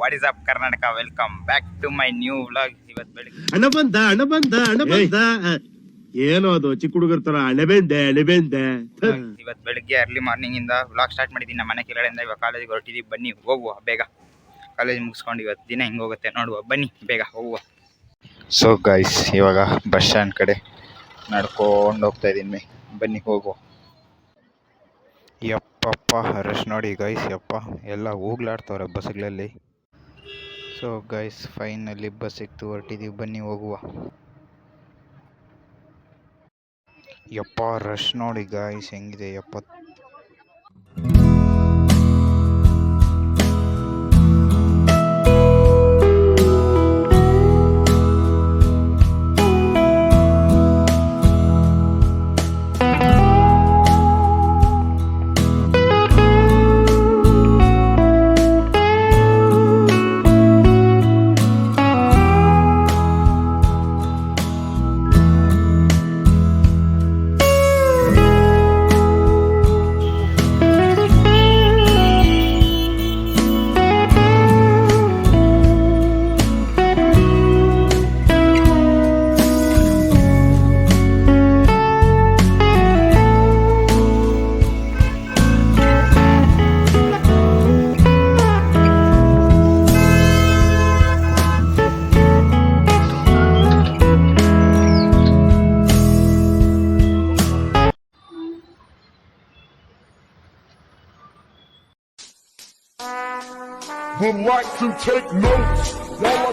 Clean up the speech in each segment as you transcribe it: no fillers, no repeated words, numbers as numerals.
What is up Karnataka, welcome back to my new vlog. ಇವತ್ತು ಬೆಳಿಗ್ಗೆ ಅಣ್ಣ ಬಂದ ಏನೋ ಅದು ಚಿಕ್ಕ ಹುಡುಗರ ತರ ಅಣೆಬೆಂದೆ ಇವತ್ತು ಬೆಳಿಗ್ಗೆ ಅರ್ಲಿ ಮಾರ್ನಿಂಗ್ ಇಂದ ವ್ಲಾಗ್ ಸ್ಟಾರ್ಟ್ ಮಾಡಿದ್ದೀನಿ. ನಮ್ಮ ಮನೆ ಕೆಳಗಡೆಯಿಂದ ಇವಾಗ ಕಾಲೇಜಿಗೆ ಹೊರಟಿದ್ದೀವಿ. ಬನ್ನಿ ಹೋಗುವ ಬೇಗ. ಕಾಲೇಜ್ ಮುಗಿಸ್ಕೊಂಡು ಇವತ್ತು ದಿನ ಹೆಂಗೆ ಹೋಗುತ್ತೆ ನೋಡುವ, ಬನ್ನಿ ಬೇಗ ಹೋಗುವ. ಸೊ ಗೈಸ್, ಇವಾಗ ಬಸ್ ಸ್ಟ್ಯಾಂಡ್ ಕಡೆ ನಡ್ಕೊಂಡು ಹೋಗ್ತಾ ಇದ್ದೀನಿ. ಬನ್ನಿ ಹೋಗುವ. ಯಪ್ಪಪ್ಪ ರಶ್ ನೋಡಿ ಗೈಸ್, ಯಪ್ಪ ಎಲ್ಲ ಹೋಗ್ಲಾಡ್ತವ್ರೆ ಬಸ್ಗಳಲ್ಲಿ. ಸೊ ಗೈಸ್, ಫೈನಲ್ಲಿ ಬಸ್ ಸಿಕ್ತು, ಹೊರಟಿದ್ದೀವಿ. ಬನ್ನಿ ಹೋಗುವ. ಯಪ್ಪ ರಶ್ ನೋಡಿ ಗೈಸ್ ಹೆಂಗಿದೆ ಯಪ್ಪ. Would like to take notes while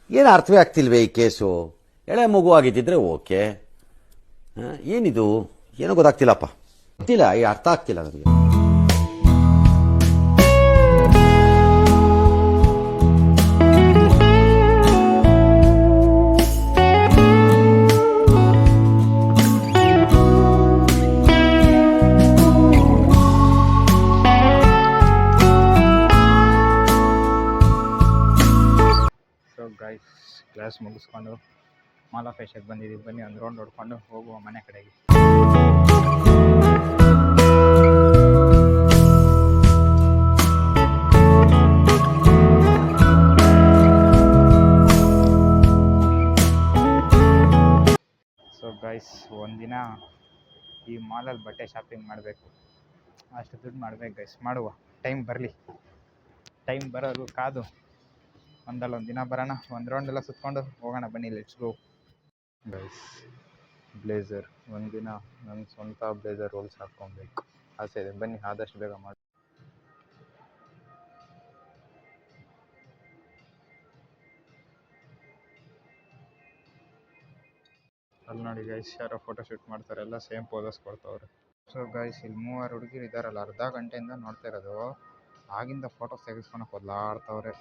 ಏನು ಅರ್ಥವೇ ಆಗ್ತಿಲ್ವೇ ಈ ಕೇಸು? ಎಳೆ ಮಗು ಆಗಿದ್ದಿದ್ರೆ ಓಕೆ, ಏನಿದು ಏನೋ ಗೊತ್ತಾಗ್ತಿಲ್ಲಪ್ಪ, ಗೊತ್ತಿಲ್ಲ, ಈ ಅರ್ಥ ಆಗ್ತಿಲ್ಲ ನನಗೆ. ಸೊ ಗೈಸ್, ಕ್ಲಾಸ್ ಮುಗಿಸ್ಕೊಂಡು ಮಾಲಾ ಫೇಶಿಗೆ ಬಂದಿದ್ದೀವಿ. ಬನ್ನಿ ಒಂದು ರೌಂಡ್ ಹೊಡ್ಕೊಂಡು ಹೋಗುವ ಮನೆ ಕಡೆಗೆ. ಸೊ ಗೈಸ್, ಒಂದಿನ ಈ ಮಾಲಲ್ಲಿ ಬಟ್ಟೆ ಶಾಪಿಂಗ್ ಮಾಡಬೇಕು. ಅಷ್ಟು ದುಡ್ಡು ಮಾಡ್ಬೇಕು ಗೈಸ್, ಮಾಡುವ. ಟೈಮ್ ಬರಲಿ, ಟೈಮ್ ಬರೋದು ಕಾದು ಒಂದಲ್ಲ ಒಂದು ದಿನ ಬರೋಣ. ಒಂದು ರೌಂಡ್ ಎಲ್ಲ ಸುತ್ಕೊಂಡು ಹೋಗೋಣ. ಬನ್ನಿ, ಲೆಟ್ಸ್ ಗೋ. ಗೈಸ್, ಬ್ಲೇಸರ್ ಒಂದಿನ ನನ್ನ ಸ್ವಂತ ಬ್ಲೇಸರ್ ರೋಲ್ಸ್ ಹಾಕ್ಕೊಬೇಕು ಆಸೆ ಇದೆ. ಬನ್ನಿ ಆದಷ್ಟು ಬೇಗ ಮಾಡಿ. ಅಲ್ಲಿ ನೋಡಿ ಗೈಸ್, ಯಾರೋ ಫೋಟೋ ಶೂಟ್ ಮಾಡ್ತಾರೆ, ಎಲ್ಲ ಸೇಮ್ ಪೋಸಸ್ ಕೊಡ್ತವ್ರೆ. ಸೊ ಗೈಸ್, ಇಲ್ಲಿ 3 ಹುಡುಗಿರು ಇದ್ದಾರಲ್ಲ, ಅರ್ಧ ಗಂಟೆಯಿಂದ ನೋಡ್ತಾ ಇರೋದು. ಆಗಿಂದ ಫೋಟೋಸ್ ತೆಗೆಸ್ಕೊಳಕ್ಕೆ ಹೋದ್ಲಾಡ್ತವ್ರೆ.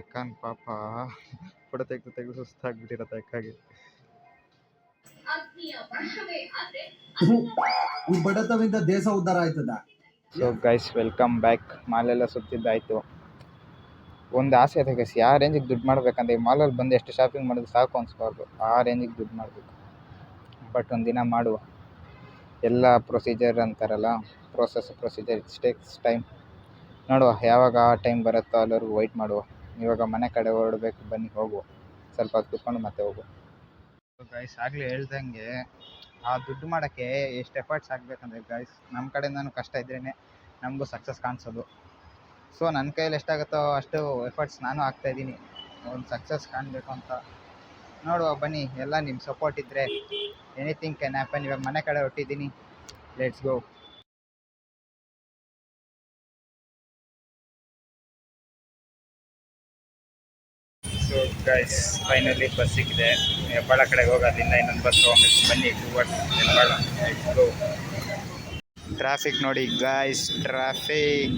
ಐಕಾನ್ ಪಾಪ ಫೋಟೋ ತೆಗೆದು ಸುಸ್ತಾಗ್ಬಿಟ್ಟಿರತ್ತೆ ಐಕಾಗೆ. ಈ ಬಡತನದಿಂದ ದೇಶ ಉದ್ಧಾರ ಆಯ್ತದ. So guys, welcome back. ಮಾಲೆಲ್ಲ ಸುತ್ತಿದ್ದಾಯ್ತು. ಒಂದು ಆಸೆ ಇದೆ ಗೈಸ್, ಯಾವ ರೇಂಜಿಗೆ ದುಡ್ಡು ಮಾಡ್ಬೇಕಂದ್ರೆ ಈ ಮಾಲಲ್ಲಿ ಬಂದು ಎಷ್ಟು ಶಾಪಿಂಗ್ ಮಾಡೋದು ಸಾಕು ಅನ್ಸ್ಬಾರ್ದು, ಆ ರೇಂಜಿಗೆ ದುಡ್ಡು ಮಾಡಬೇಕು. ಬಟ್ ಒಂದಿನ ಮಾಡುವ. ಎಲ್ಲ ಪ್ರೊಸೀಜರ್ ಅಂತಾರಲ್ಲ, ಪ್ರೊಸೀಜರ್ ಇಟ್ಸ್ ಟೇಕ್ಸ್ ಟೈಮ್. ನೋಡುವ, ಯಾವಾಗ ಆ ಟೈಮ್ ಬರುತ್ತೋ ಅಲ್ಲಿವರೆಗೂ ವೆಯ್ಟ್ ಮಾಡುವ. ಇವಾಗ ಮನೆ ಕಡೆ ಹೊರಡಬೇಕು. ಬನ್ನಿ ಹೋಗುವ. ಸ್ವಲ್ಪ ಹೊತ್ತು ಕೂತ್ಕೊಂಡು ಮತ್ತೆ ಹೋಗುವ. ಗೈಸ್, ಆಗಲೇ ಹೇಳ್ದಂಗೆ ಆ ದುಡ್ಡು ಮಾಡೋಕ್ಕೆ ಎಷ್ಟು ಎಫರ್ಟ್ಸ್ ಆಗಬೇಕಂದ್ರೆ ಗೈಸ್, ನಮ್ಮ ಕಡೆಯಿಂದನೂ ಕಷ್ಟ ಇದ್ರೇ ನಮಗೂ ಸಕ್ಸಸ್ ಕಾಣಿಸೋದು. ಸೊ ನನ್ನ ಕೈಯಲ್ಲಿ ಎಷ್ಟಾಗುತ್ತೋ ಅಷ್ಟು ಎಫರ್ಟ್ಸ್ ನಾನು ಹಾಕ್ತಾಯಿದ್ದೀನಿ ಒಂದು ಸಕ್ಸಸ್ ಕಾಣಬೇಕು ಅಂತ. ನೋಡುವ ಬನ್ನಿ, ಎಲ್ಲ ನಿಮ್ಮ ಸಪೋರ್ಟ್ ಇದ್ದರೆ ಎನಿಥಿಂಗ್ ಕ್ಯಾನ್ ಹ್ಯಾಪನ್. ಇವಾಗ ಮನೆ ಕಡೆ ಹೊರಟಿದ್ದೀನಿ. Let's go. So guys, finally bus ಸಿಕ್ಕಿದೆ. ಹೆಬ್ಬಾಳ ಕಡೆಗೆ ಹೋಗೋದ್ರಿಂದ ಇನ್ನೊಂದು ಬಸ್ ಹೋಗಬೇಕು. ಬನ್ನಿ towards Hebbal. Let's go. Traffic ನೋಡಿ guys, traffic.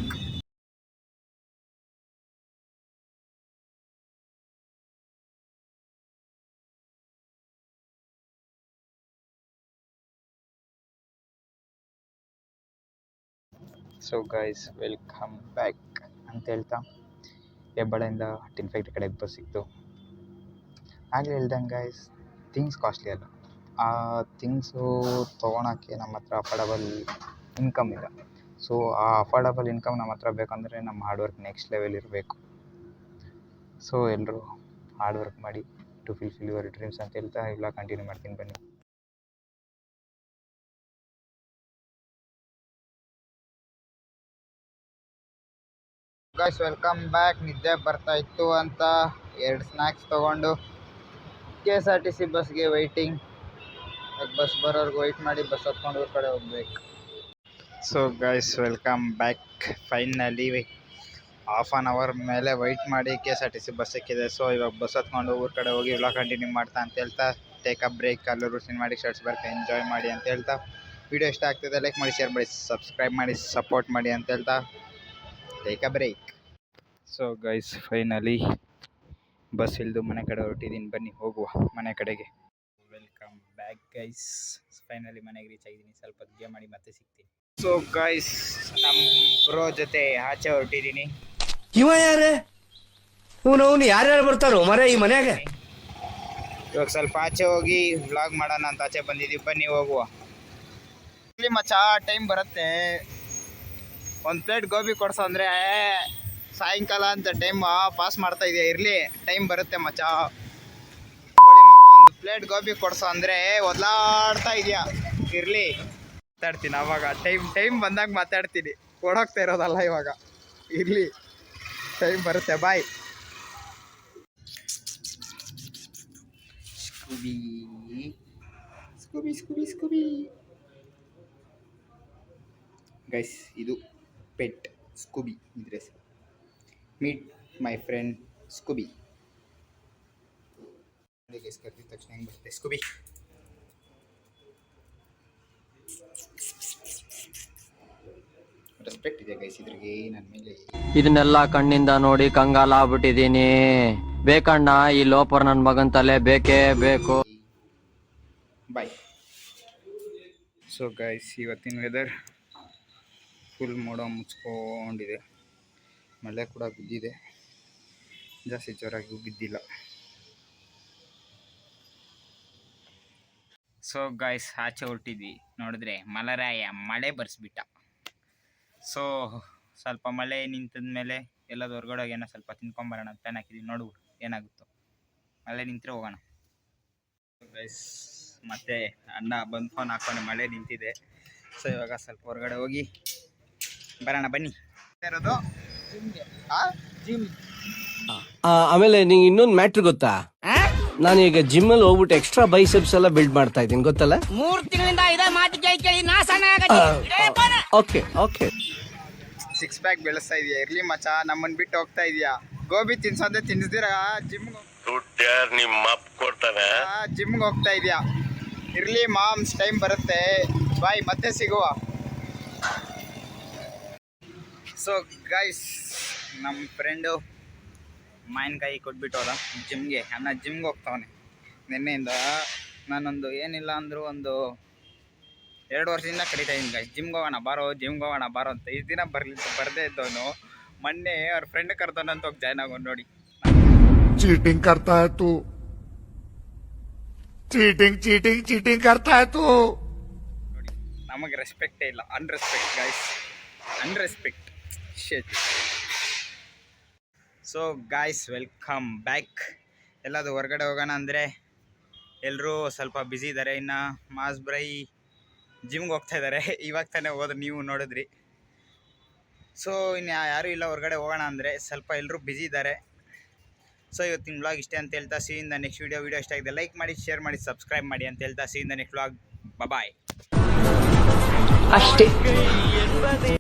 So guys welcome back ಅಂತ ಹೇಳ್ತಾ ಹೆಬ್ಬಾಳದಿಂದ ಟಿನ್ ಫ್ಯಾಕ್ಟ್ರಿ ಕಡೆಗೆ ಬಸ್ ಸಿಕ್ತು. ಆಗಲೇ ಹೇಳ್ದಂಗೆ ಗೈಸ್ ಥಿಂಗ್ಸ್ ಕಾಸ್ಟ್ಲಿ ಅಲ್ಲ, ಆ ಥಿಂಗ್ಸು ತೊಗೊಳಕ್ಕೆ ನಮ್ಮ ಹತ್ರ ಅಫೋರ್ಡಬಲ್ ಇನ್ಕಮ್ ಇಲ್ಲ. ಸೊ ಆ ಅಫೋರ್ಡಬಲ್ ಇನ್ಕಮ್ ನಮ್ಮ ಹತ್ರ ಬೇಕಂದರೆ ನಮ್ಮ ಹಾರ್ಡ್ ವರ್ಕ್ ನೆಕ್ಸ್ಟ್ ಲೆವೆಲ್ ಇರಬೇಕು. ಸೊ ಎಲ್ಲರೂ ಹಾರ್ಡ್ ವರ್ಕ್ ಮಾಡಿ ಟು ಫುಲ್ಫಿಲ್ ಯುವರ್ ಡ್ರೀಮ್ಸ್ ಅಂತ ಹೇಳ್ತಾ ಇಲ್ಲ ಕಂಟಿನ್ಯೂ ಮಾಡ್ತೀನಿ ಬನ್ನಿ. Guys welcome back. ನಿದ್ದೆ ಬರ್ತಾ ಇತ್ತು ಅಂತ 2 ಸ್ನ್ಯಾಕ್ಸ್ ತೊಗೊಂಡು KSRTC ಬಸ್ಗೆ ವೆಯ್ಟಿಂಗ್. ಬಸ್ ಬರೋರ್ಗೆ ವೆಯ್ಟ್ ಮಾಡಿ ಬಸ್ ಹತ್ಕೊಂಡು ಊರ ಕಡೆ ಹೋಗ್ಬೇಕು. So guys welcome back. Finally half an hour ಮೇಲೆ ವೆಯ್ಟ್ ಮಾಡಿ KSRTC ಬಸ್ ಸಿಕ್ಕಿದೆ. ಸೊ ಇವಾಗ ಬಸ್ ಹತ್ಕೊಂಡು ಊರ ಕಡೆ ಹೋಗಿ ಎಲ್ಲ ಕಂಟಿನ್ಯೂ ಮಾಡ್ತಾ ಅಂತ ಹೇಳ್ತಾ ಟೇಕ್ ಅ ಬ್ರೇಕ್. ಎಲ್ಲರೂ ಸಿನಿಮಾಟಿಕ್ ಶಾರ್ಟ್ಸ್ ಬರ್ತಾ ಎಂಜಾಯ್ ಮಾಡಿ ಅಂತ ಹೇಳ್ತಾ, ವಿಡಿಯೋ ಇಷ್ಟ ಆಗ್ತಿದೆ ಲೈಕ್ ಮಾಡಿ, ಶೇರ್ ಮಾಡಿ, ಸಬ್ಸ್ಕ್ರೈಬ್ ಮಾಡಿ, ಸಪೋರ್ಟ್ ಮಾಡಿ ಅಂತ ಹೇಳ್ತಾ take a break. So guys finally bus ಇಳಿದು ಮನೆ ಕಡೆ ಹೊರಟಿದ್ದೀನಿ. ಬನ್ನಿ ಹೋಗುವ ಮನೆ ಕಡೆಗೆ. Welcome back guys. ಫೈನಲಿ ಮನೆಗೆ ರೀಚ್ ಆಗಿದ್ದೀನಿ. ಸ್ವಲ್ಪ ಗೇಮ್ ಮಾಡಿ ಮತ್ತೆ ಸಿಗ್ತೀನಿ. ಸೊ ಗೈಸ್ ನಮ್ಮ ಬ್ರೋ ಜೊತೆ ಆಚೆ ಹೊರಟಿದ್ದೀನಿ. ಇವ ಯಾರೇ ಅವನು ಯಾರ್ಯಾರು ಬರ್ತಾರೋ ಮರ ಈ ಮನ್ಯಾಗ? ಇವಾಗ ಸ್ವಲ್ಪ ಆಚೆ ಹೋಗಿ ವ್ಲಾಗ್ ಮಾಡೋಣ ಅಂತ ಆಚೆ ಬಂದಿದ್ದೀವಿ. ಬನ್ನಿ ಹೋಗುವ. ಇಲ್ಲಿ ಮಚ್ಚಾ ಟೈಮ್ ಬರುತ್ತೆ. ಒಂದು ಪ್ಲೇಟ್ ಗೋಬಿ ಕೊಡ್ಸೋ ಅಂದರೆ ಸಾಯಂಕಾಲ ಅಂತ ಟೈಮ್ ಪಾಸ್ ಮಾಡ್ತಾ ಇದೆಯಾ? ಇರಲಿ, ಟೈಮ್ ಬರುತ್ತೆ ಮಚ್ಚಾ. ಒಂದು ಪ್ಲೇಟ್ ಗೋಬಿ ಕೊಡ್ಸೋ ಅಂದರೆ ಒದ್ಲಾಡ್ತಾ ಇದೆಯಾ? ಇರಲಿ, ಮಾತಾಡ್ತೀನಿ ಅವಾಗ. ಟೈಮ್ ಬಂದಾಗ ಮಾತಾಡ್ತೀನಿ, ಕೊಡೋಗ್ತಾ ಇರೋದಲ್ಲ ಇವಾಗ. ಇರಲಿ, ಟೈಮ್ ಬರುತ್ತೆ. Bye. Scooby Scooby Scooby Scooby guys, ಇದು ಪೆಟ್ ಸ್ಕೂಬಿ. ಇದ್ರೆ meet my friend Scooby. Guys ಕರೆದಿದ ತಕ್ಷಣ ಹೆಂಗೆ ಬರುತ್ತೆ ಸ್ಕೂಬಿ? ರೆಸ್ಪೆಕ್ಟ್ ಇದೆ ಗೈಸ್ ಇದ್ರಿಗೆ ನನ್ನ ಮೇಲೆ. ಇದನ್ನೆಲ್ಲ ಕಣ್ಣಿಂದ ನೋಡಿ ಕಂಗಾಲ ಆಗ್ಬಿಟ್ಟಿದೀನಿ. ಬೇಕಣ್ಣ ಈ ಲೋಪರ್ ನನ್ನ ಮಗನ್ ತಲೆ ಬೇಕೇ ಬೇಕು. ಬಾಯ್. ಸೊ ಗೈಸ್ ಇವತ್ತಿನ ವೆದರ್ ಫುಲ್ ಮೋಡ ಮುಚ್ಕೊಂಡಿದೆ. ಮಳೆ ಕೂಡ ಬಿದ್ದಿದೆ, ಜಾಸ್ತಿ ಜೋರಾಗಿ ಬಿದ್ದಿಲ್ಲ. ಸೊ ಗೈಸ್ ಆಚೆ ಹೊರಟಿದ್ವಿ. ನೋಡಿದ್ರೆ ಮಲರಾಯ ಮಳೆ ಬರ್ಸ್ಬಿಟ್ಟ. ಸೊ ಸ್ವಲ್ಪ ಮಳೆ ನಿಂತದ ಮೇಲೆ ಎಲ್ಲದ ಹೊರಗಡೆ ಹೋಗಿ ಏನೋ ಸ್ವಲ್ಪ ತಿನ್ಕೊಂಬರೋಣ ಪ್ಲ್ಯಾನ್ ಹಾಕಿದ್ವಿ. ನೋಡು ಏನಾಗುತ್ತೋ. ಮಳೆ ನಿಂತರೆ ಹೋಗೋಣ. ಗೈಸ್ ಮತ್ತೆ ಅಣ್ಣ ಬಂದು ಫೋನ್ ಹಾಕೊಂಡು ಮಳೆ ನಿಂತಿದೆ. ಸೊ ಇವಾಗ ಸ್ವಲ್ಪ ಹೊರಗಡೆ ಹೋಗಿ ಬರೋಣ ಬನ್ನಿ. ಇರೋದು ಜಿಮ್. ಆಮೇಲೆ ನಿಂಗೆ ಇನ್ನೊಂದು ಮ್ಯಾಟ್ರ್ ಗೊತ್ತಾ? ನಾನೀಗ ಜಿಮ್ ಅಲ್ಲಿ ಹೋಗ್ಬಿಟ್ಟು ಎಕ್ಸ್ಟ್ರಾ ಬೈಸೆಪ್ಸ್ ಎಲ್ಲ ಬಿಲ್ಡ್ ಮಾಡ್ತಾ ಇದ್ದೀನಿ, ಗೊತ್ತಲ್ಲ? 3 ತಿಂಗಳಿಂದ ಇದೇ ಮಾತು ಕೇಳಿ ನಾ ಸಣ್ಣ ಓಕೆ ಓಕೆ. 6 ಪ್ಯಾಕ್ ಬೆಳೆಸ್ತಾ ಇದೆಯಾ? ಇರ್ಲಿ ಮಚ್ಚಾ, ನಮ್ಮನ್ನು ಬಿಟ್ಟು ಹೋಗ್ತಾ ಇದೆಯಾ? ಗೋಬಿ ತಿನ್ಸೋದೇ ತಿನ್ನಿಸ್ದಿರ ಜಿಮ್ಗೆ ಹೋಗ್ತಾ ಇದೆಯಾ? ಇರ್ಲಿ ಮಾಮ್ಸ್, ಟೈಮ್ ಬರುತ್ತೆ. ಬಾಯ್, ಮತ್ತೆ ಸಿಗುವ. ಸೊ ಗೈಸ್ ನಮ್ಮ ಫ್ರೆಂಡು ಮಾವಿನಕಾಯಿ ಕೊಟ್ಬಿಟ್ಟು ಹೋದ ಜಿಮ್ಗೆ. ಅಣ್ಣ ಜಿಮ್ಗೆ ಹೋಗ್ತಾವನೆ ನಿನ್ನೆಯಿಂದ. ನಾನೊಂದು ಏನಿಲ್ಲ ಅಂದರೂ ಒಂದು 2 ವರ್ಷದಿಂದ ಕರೀತಾ ಇದ್ದೀನಿ ಗೈಸ್, ಜಿಮ್ಗೆ ಹೋಗೋಣ ಬಾರೋ ಅಂತ. ಇಷ್ಟು ದಿನ ಬರದೇ ಇದ್ದವನು ಮೊನ್ನೆ ಅವ್ರ ಫ್ರೆಂಡ್ ಕರ್ದವನಂತ ಹೋಗಿ ಜಾಯ್ನ್ ಆಗೋನು. ನೋಡಿ, चीटिंग करता है तू, चीटिंग करता है तू. ನೋಡಿ, ನಮಗೆ ರೆಸ್ಪೆಕ್ಟೇ ಇಲ್ಲ. ಅನ್ರೆಸ್ಪೆಕ್ಟ್ ಗೈಸ್, ಅನ್ರೆಸ್ಪೆಕ್ಟ್ ಶೇಟ್. So guys welcome back. ಎಲ್ಲದು ಹೊರಗಡೆ ಹೋಗೋಣ ಅಂದರೆ ಎಲ್ಲರೂ ಸ್ವಲ್ಪ ಬ್ಯುಸಿ ಇದ್ದಾರೆ. ಇನ್ನು ಮಾಸ್ ಬ್ರೈ ಜಿಮ್ಗೆ ಹೋಗ್ತಾ ಇದ್ದಾರೆ. ಇವಾಗ ತಾನೇ ಹೋದ್ರೆ ನೀವು ನೋಡಿದ್ರಿ. ಸೊ ಇನ್ನು ಯಾರೂ ಇಲ್ಲ ಹೊರಗಡೆ ಹೋಗೋಣ ಅಂದರೆ, ಸ್ವಲ್ಪ ಎಲ್ಲರೂ ಬ್ಯುಸಿ ಇದ್ದಾರೆ. ಸೊ ಇವತ್ತಿನ ವ್ಲಾಗ್ ಇಷ್ಟೇ ಅಂತ ಹೇಳ್ತಾ, see in the next video ಇಷ್ಟ ಆಗಿದೆ ಲೈಕ್ ಮಾಡಿ, ಶೇರ್ ಮಾಡಿ, ಸಬ್ಸ್ಕ್ರೈಬ್ ಮಾಡಿ ಅಂತ ಹೇಳ್ತಾ, see in the next vlog. Bye. ಅಷ್ಟೇ.